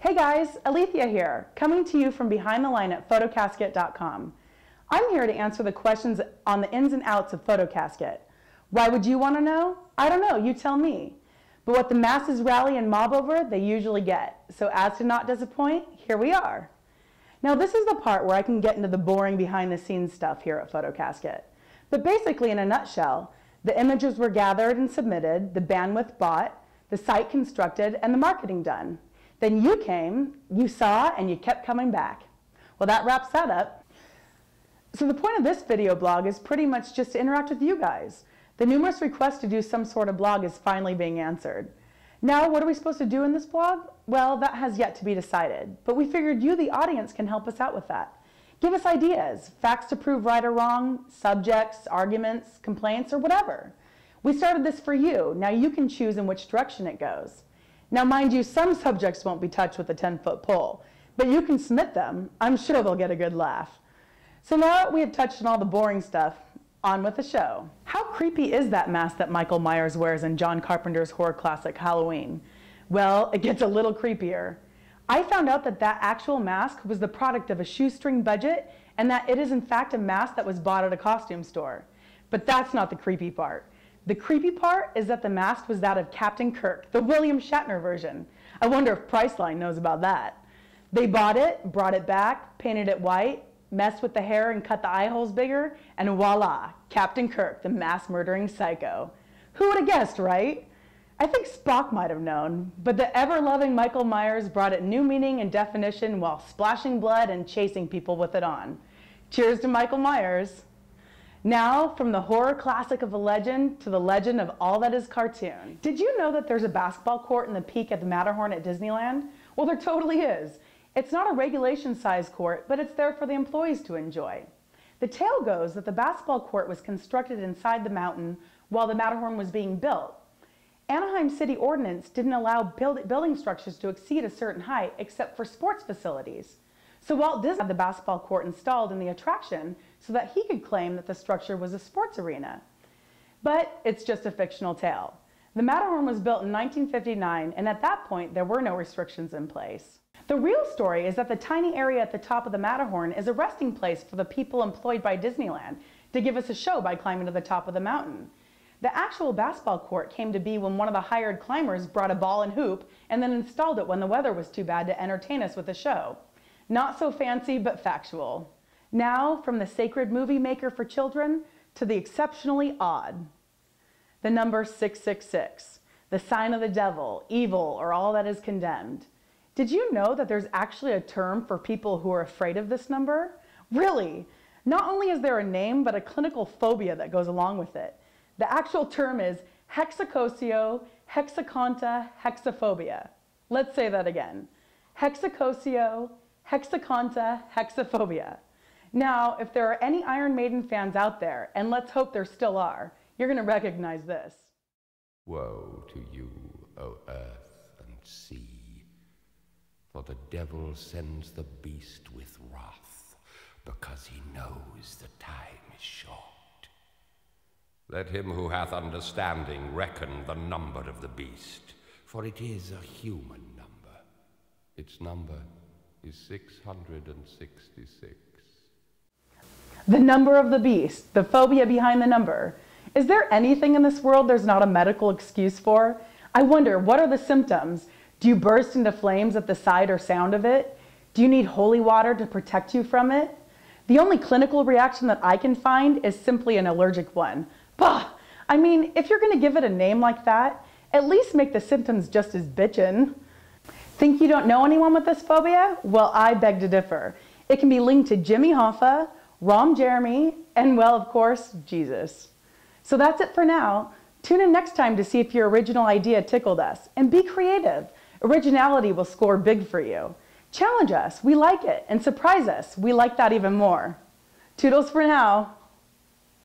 Hey guys, Alethea here, coming to you from behind the line at PhotoCasket.com. I'm here to answer the questions on the ins and outs of PhotoCasket. Why would you want to know? I don't know, you tell me. But what the masses rally and mob over, they usually get. So as to not disappoint, here we are. Now this is the part where I can get into the boring behind the scenes stuff here at PhotoCasket. But basically in a nutshell, the images were gathered and submitted, the bandwidth bought, the site constructed, and the marketing done. Then you came, you saw, and you kept coming back. Well, that wraps that up. So the point of this video blog is pretty much just to interact with you guys. The numerous requests to do some sort of blog is finally being answered. Now, what are we supposed to do in this blog? Well, that has yet to be decided, but we figured you, the audience, can help us out with that. Give us ideas, facts to prove right or wrong, subjects, arguments, complaints, or whatever. We started this for you. Now you can choose in which direction it goes. Now, mind you, some subjects won't be touched with a 10-foot pole, but you can submit them. I'm sure they'll get a good laugh. So now that we have touched on all the boring stuff, on with the show. How creepy is that mask that Michael Myers wears in John Carpenter's horror classic Halloween? Well, it gets a little creepier. I found out that that actual mask was the product of a shoestring budget and that it is in fact a mask that was bought at a costume store. But that's not the creepy part. The creepy part is that the mask was that of Captain Kirk, the William Shatner version. I wonder if Priceline knows about that. They bought it, brought it back, painted it white, messed with the hair and cut the eye holes bigger, and voila, Captain Kirk, the mass-murdering psycho. Who would have guessed, right? I think Spock might have known, but the ever-loving Michael Myers brought it new meaning and definition while splashing blood and chasing people with it on. Cheers to Michael Myers. Now, from the horror classic of a legend to the legend of all that is cartoon. Did you know that there's a basketball court in the peak at the Matterhorn at Disneyland? Well, there totally is. It's not a regulation-sized court, but it's there for the employees to enjoy. The tale goes that the basketball court was constructed inside the mountain while the Matterhorn was being built. Anaheim City Ordinance didn't allow building structures to exceed a certain height except for sports facilities. So Walt Disney had the basketball court installed in the attraction so that he could claim that the structure was a sports arena. But it's just a fictional tale. The Matterhorn was built in 1959, and at that point there were no restrictions in place. The real story is that the tiny area at the top of the Matterhorn is a resting place for the people employed by Disneyland to give us a show by climbing to the top of the mountain. The actual basketball court came to be when one of the hired climbers brought a ball and hoop and then installed it when the weather was too bad to entertain us with a show. Not so fancy, but factual. Now, from the sacred movie maker for children to the exceptionally odd. The number 666, the sign of the devil, evil, or all that is condemned. Did you know that there's actually a term for people who are afraid of this number? Really? Not only is there a name, but a clinical phobia that goes along with it. The actual term is hexacosio, hexaconta, hexaphobia. Let's say that again. Hexacosio, hexaconta, hexaphobia. Now, if there are any Iron Maiden fans out there, and let's hope there still are, you're going to recognize this. Woe to you, O earth and sea, for the devil sends the beast with wrath, because he knows the time is short. Let him who hath understanding reckon the number of the beast, for it is a human number. Its number is 666. The number of the beast, the phobia behind the number. Is there anything in this world there's not a medical excuse for? I wonder, what are the symptoms? Do you burst into flames at the sight or sound of it? Do you need holy water to protect you from it? The only clinical reaction that I can find is simply an allergic one. Bah! I mean, if you're going to give it a name like that, at least make the symptoms just as bitchin'. Think you don't know anyone with this phobia? Well, I beg to differ. It can be linked to Jimmy Hoffa, Rom Jeremy, and well, of course, Jesus. So that's it for now. Tune in next time to see if your original idea tickled us. And be creative. Originality will score big for you. Challenge us, we like it, and surprise us, we like that even more. Toodles for now.